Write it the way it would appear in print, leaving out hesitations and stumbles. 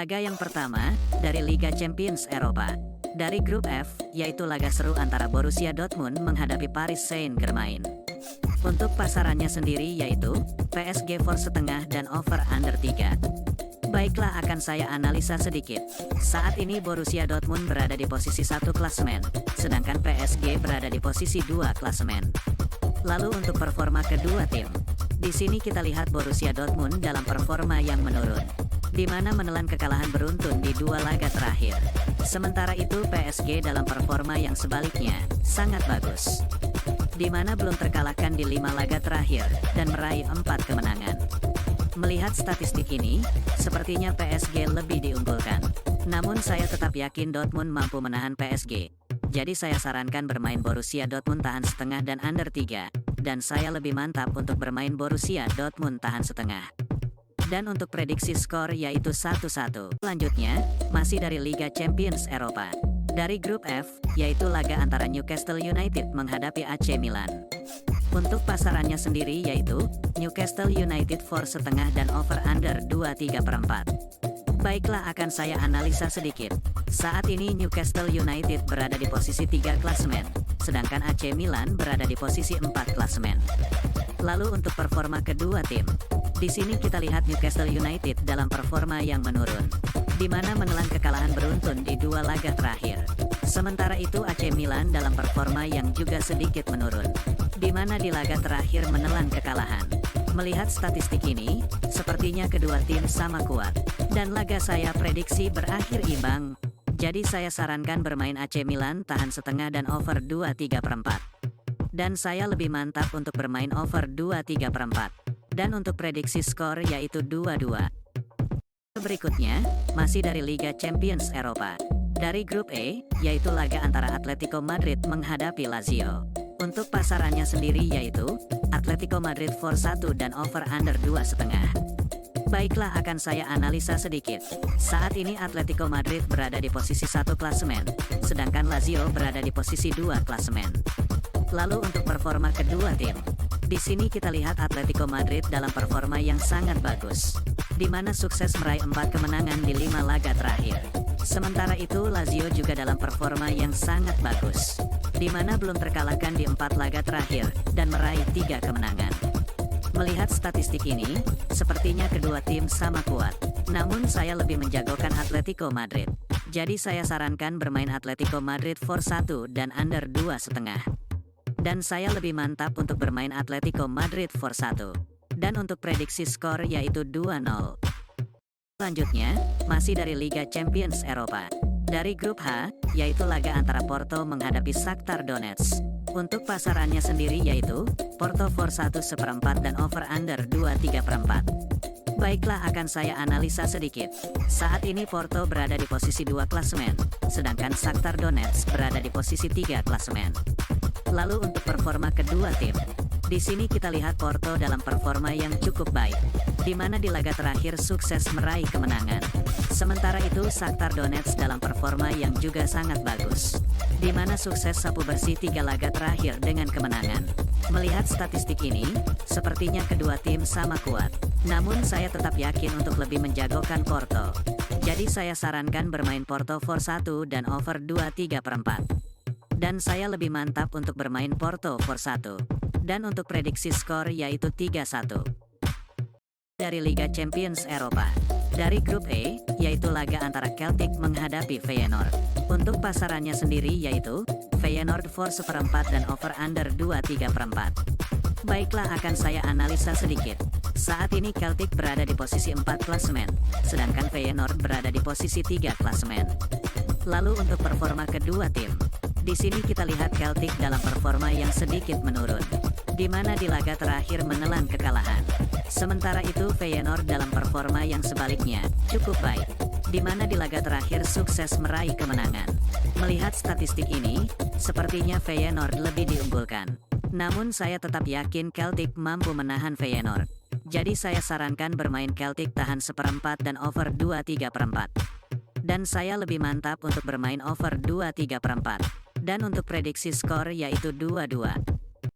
Laga yang pertama, dari Liga Champions Eropa. Dari grup F, yaitu laga seru antara Borussia Dortmund menghadapi Paris Saint-Germain. Untuk pasarannya sendiri yaitu, PSG for setengah dan over under 3. Baiklah, akan saya analisa sedikit. Saat ini Borussia Dortmund berada di posisi 1 klasemen, sedangkan PSG berada di posisi 2 klasemen. Lalu untuk performa kedua tim. Di sini kita lihat Borussia Dortmund dalam performa yang menurun, di mana menelan kekalahan beruntun di 2 laga terakhir. Sementara itu PSG dalam performa yang sebaliknya, sangat bagus, di mana belum terkalahkan di 5 laga terakhir, dan meraih 4 kemenangan. Melihat statistik ini, sepertinya PSG lebih diunggulkan. Namun saya tetap yakin Dortmund mampu menahan PSG. Jadi saya sarankan bermain Borussia Dortmund tahan setengah dan under 3. Dan saya lebih mantap untuk bermain Borussia Dortmund tahan setengah. Dan untuk prediksi skor yaitu 1-1. Selanjutnya, masih dari Liga Champions Eropa. Dari grup F, yaitu laga antara Newcastle United menghadapi AC Milan. Untuk pasarannya sendiri yaitu, Newcastle United for setengah dan over under 2,3/4. Baiklah, akan saya analisa sedikit. Saat ini Newcastle United berada di posisi 3 klasemen, sedangkan AC Milan berada di posisi 4 klasemen. Lalu untuk performa kedua tim. Di sini kita lihat Newcastle United dalam performa yang menurun, di mana menelan kekalahan beruntun di 2 laga terakhir. Sementara itu AC Milan dalam performa yang juga sedikit menurun, di mana di laga terakhir menelan kekalahan. Melihat statistik ini, sepertinya kedua tim sama kuat, dan laga saya prediksi berakhir imbang. Jadi saya sarankan bermain AC Milan tahan setengah dan over 2,3/4. Dan saya lebih mantap untuk bermain over 2,3/4. Dan untuk prediksi skor yaitu 2-2. Berikutnya, masih dari Liga Champions Eropa. Dari grup E, yaitu laga antara Atletico Madrid menghadapi Lazio. Untuk pasarannya sendiri yaitu, Atletico Madrid for 1 dan over under 2,5. Baiklah, akan saya analisa sedikit. Saat ini Atletico Madrid berada di posisi 1 klasemen, sedangkan Lazio berada di posisi 2 klasemen. Lalu untuk performa kedua tim. Di sini kita lihat Atletico Madrid dalam performa yang sangat bagus, di mana sukses meraih 4 kemenangan di 5 laga terakhir. Sementara itu Lazio juga dalam performa yang sangat bagus, di mana belum terkalahkan di 4 laga terakhir, dan meraih 3 kemenangan. Melihat statistik ini, sepertinya kedua tim sama kuat. Namun saya lebih menjagokan Atletico Madrid. Jadi saya sarankan bermain Atletico Madrid for 1 dan under 2,5. Dan saya lebih mantap untuk bermain Atletico Madrid for 1. Dan untuk prediksi skor yaitu 2-0. Selanjutnya, masih dari Liga Champions Eropa. Dari grup H, yaitu laga antara Porto menghadapi Shakhtar Donetsk. Untuk pasarannya sendiri yaitu, Porto for 1,1/4 dan over under 2,3/4. Baiklah, akan saya analisa sedikit. Saat ini Porto berada di posisi 2 klasemen, sedangkan Shakhtar Donetsk berada di posisi 3 klasemen. Lalu untuk performa kedua tim. Di sini kita lihat Porto dalam performa yang cukup baik, di mana di laga terakhir sukses meraih kemenangan. Sementara itu Shakhtar Donetsk dalam performa yang juga sangat bagus, di mana sukses sapu bersih 3 laga terakhir dengan kemenangan. Melihat statistik ini, sepertinya kedua tim sama kuat. Namun saya tetap yakin untuk lebih menjagokan Porto. Jadi saya sarankan bermain Porto for 1 dan over 2,3/4. Dan saya lebih mantap untuk bermain Porto for 1. Dan untuk prediksi skor yaitu 3-1. Dari Liga Champions Eropa. Dari grup E, yaitu laga antara Celtic menghadapi Feyenoord. Untuk pasarannya sendiri yaitu, Feyenoord for 1/4 dan over under 2,3/4. Baiklah, akan saya analisa sedikit. Saat ini Celtic berada di posisi 4 klasemen, sedangkan Feyenoord berada di posisi 3 klasemen. Lalu untuk performa kedua tim. Di sini kita lihat Celtic dalam performa yang sedikit menurun, di mana di laga terakhir menelan kekalahan. Sementara itu Feyenoord dalam performa yang sebaliknya, cukup baik, di mana di laga terakhir sukses meraih kemenangan. Melihat statistik ini, sepertinya Feyenoord lebih diunggulkan. Namun saya tetap yakin Celtic mampu menahan Feyenoord. Jadi saya sarankan bermain Celtic tahan 1/4 dan over 2,3/4. Dan saya lebih mantap untuk bermain over 2,3/4. Dan untuk prediksi skor yaitu 2-2.